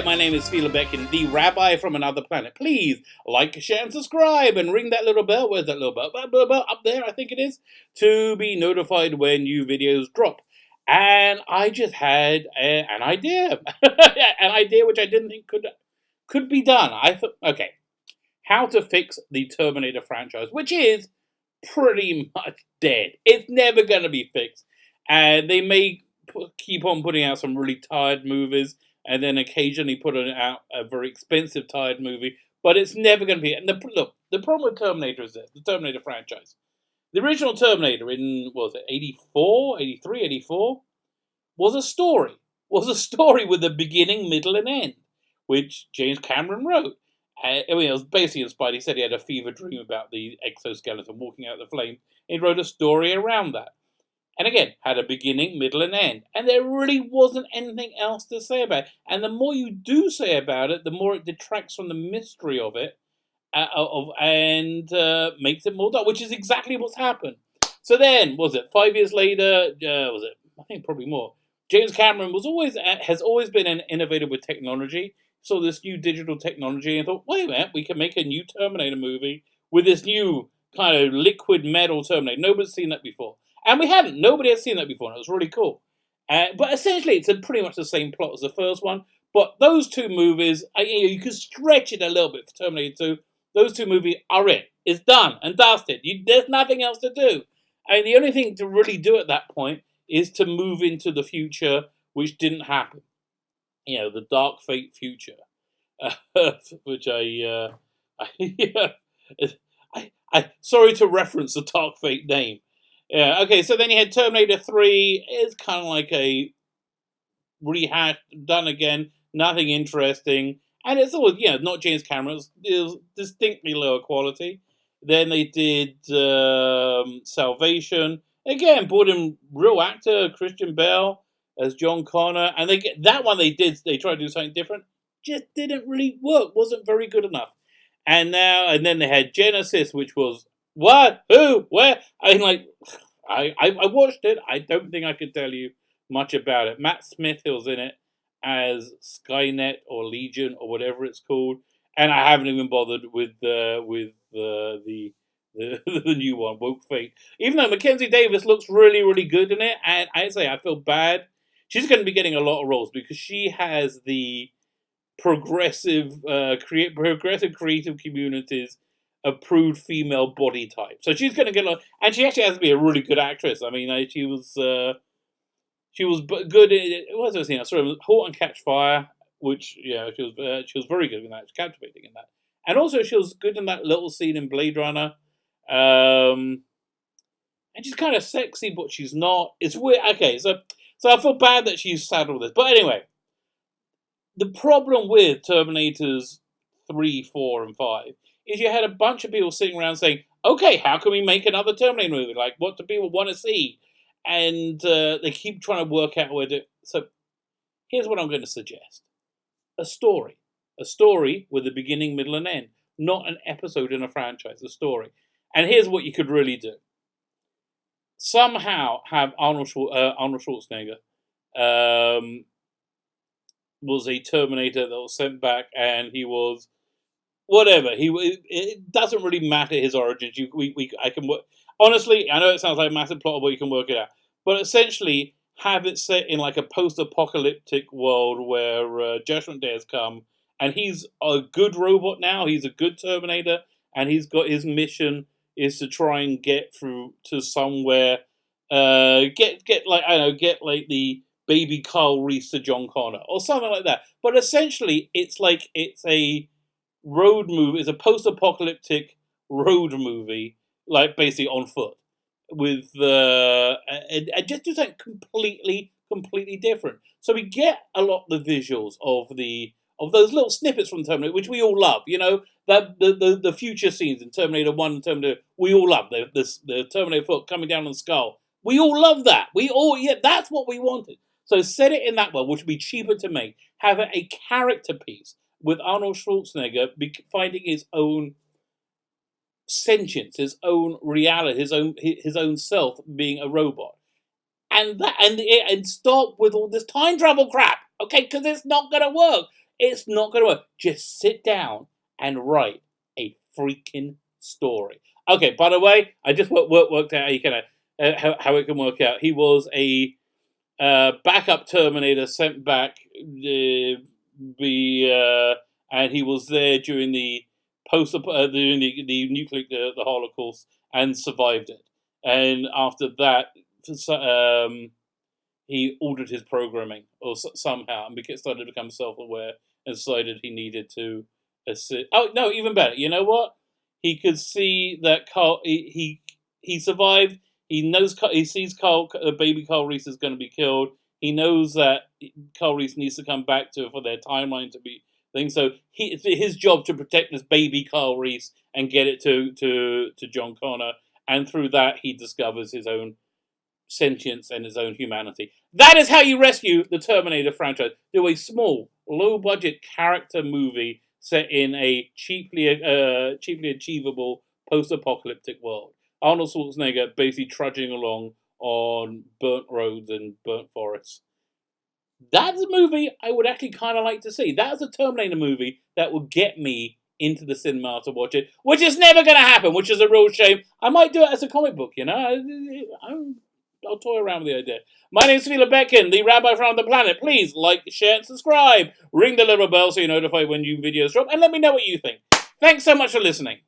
my name is Phelan Beckin, the rabbi from another planet. Please like, share, and subscribe, and ring that little bell. Where's that little bell? Bell up there, I think it is, to be notified when new videos drop. And I just had an idea, an idea which I didn't think could be done. I thought, okay, how to fix the Terminator franchise, which is pretty much dead. It's never going to be fixed, and they may keep on putting out some really tired movies, and then occasionally put out a very expensive tired movie, but it's never going to be. And the problem with Terminator is this: the Terminator franchise. The original Terminator in, what was it, 84, 83, 84, was a story. Was a story with a beginning, middle, and end, which James Cameron wrote. I mean, it was basically inspired. He said he had a fever dream about the exoskeleton walking out the flame. He wrote a story around that. And again, had a beginning, middle, and end. And there really wasn't anything else to say about it. And the more you do say about it, the more it detracts from the mystery of it and makes it more dark, which is exactly what's happened. So then, 5 years later, I think probably more, James Cameron has always been an innovator with technology. Saw this new digital technology and thought, wait a minute, we can make a new Terminator movie with this new kind of liquid metal Terminator. Nobody's seen that before. And we hadn't. Nobody had seen that before, and it was really cool. But essentially, it's pretty much the same plot as the first one. But those two movies, you could stretch it a little bit for Terminator 2. Those two movies are it. It's done and dusted. There's nothing else to do. And the only thing to really do at that point is to move into the future, which didn't happen. You know, the dark fate future, which I sorry to reference the dark fate name. Yeah, okay, so then you had Terminator 3. It's kind of like a rehash, done again, nothing interesting. And it's always, not James Cameron, it was distinctly lower quality. Then they did Salvation. Again, brought in real actor, Christian Bale, as John Connor. And they tried to do something different. Just didn't really work, wasn't very good enough. And then they had Genesis, which was, what? Who? Where? I watched it. I don't think I could tell you much about it. Matt Smith was in it as Skynet or Legion or whatever it's called, and I haven't even bothered with the new one, Woke Fate. Even though Mackenzie Davis looks really, really good in it, and I feel bad. She's going to be getting a lot of roles because she has the progressive creative communities approved female body type, so she's going to get a lot. And she actually has to be a really good actress. I mean, she was good in, what was I saying? Sorry, *Halt and Catch Fire*, which she was very good in that. She was captivating in that, and also she was good in that little scene in *Blade Runner*. And she's kind of sexy, but she's not. It's weird. Okay, so I feel bad that she's saddled with this, but anyway, the problem with Terminators 3, 4, and 5 is you had a bunch of people sitting around saying, okay, how can we make another Terminator movie? Like, what do people want to see? And they keep trying to work out where to. So here's what I'm going to suggest. A story. A story with a beginning, middle, and end. Not an episode in a franchise. A story. And here's what you could really do. Somehow have Arnold Schwarzenegger was a Terminator that was sent back, and he was whatever. It doesn't really matter his origins. I can work. Honestly, I know it sounds like a massive plot, but you can work it out. But essentially, have it set in like a post-apocalyptic world where Judgement Day has come, and he's a good robot now. He's a good Terminator, and he's got his mission is to try and get through to somewhere. Get like the baby Carl Reese to John Connor or something like that. But essentially, it's a road movie. It's a post-apocalyptic road movie, like basically on foot, with and just do something completely different. So we get a lot of the visuals of those little snippets from Terminator, which we all love. You know, that the future scenes in Terminator 1 and Terminator, we all love the Terminator foot coming down on the skull. We all love that. That's what we wanted. So set it in that world, which would be cheaper to make. Have it a character piece with Arnold Schwarzenegger finding his own sentience, his own reality, his own self being a robot, and stop with all this time travel crap, okay? Because it's not going to work. It's not going to work. Just sit down and write a freaking story. Okay, by the way, I just worked out how it can work out. He was a backup Terminator sent back and he was there during the during the nuclear the Holocaust and survived it. And after that, he altered his programming or somehow and started to become self-aware and decided he needed to assist. Oh no, even better. You know what? He could see that Carl. He survived. He knows. He sees Carl. Baby Carl Reese is going to be killed. He knows that Carl Reese needs to come back for their timeline to be thing. So it's his job to protect this baby Carl Reese and get it to John Connor. And through that, he discovers his own sentience and his own humanity. That is how you rescue the Terminator franchise. Do a small, low-budget character movie set in a cheaply achievable post-apocalyptic world. Arnold Schwarzenegger basically trudging along on burnt roads and burnt forests. That's a movie I would actually kind of like to see. That's a Terminator movie that would get me into the cinema to watch it, which is never going to happen, which is a real shame. I might do it as a comic book, you know. I'll toy around with the idea. My name's Phila Beckin, the rabbi from the planet. Please like, share, and subscribe. Ring the little bell so you're notified when new videos drop, and let me know what you think. Thanks so much for listening.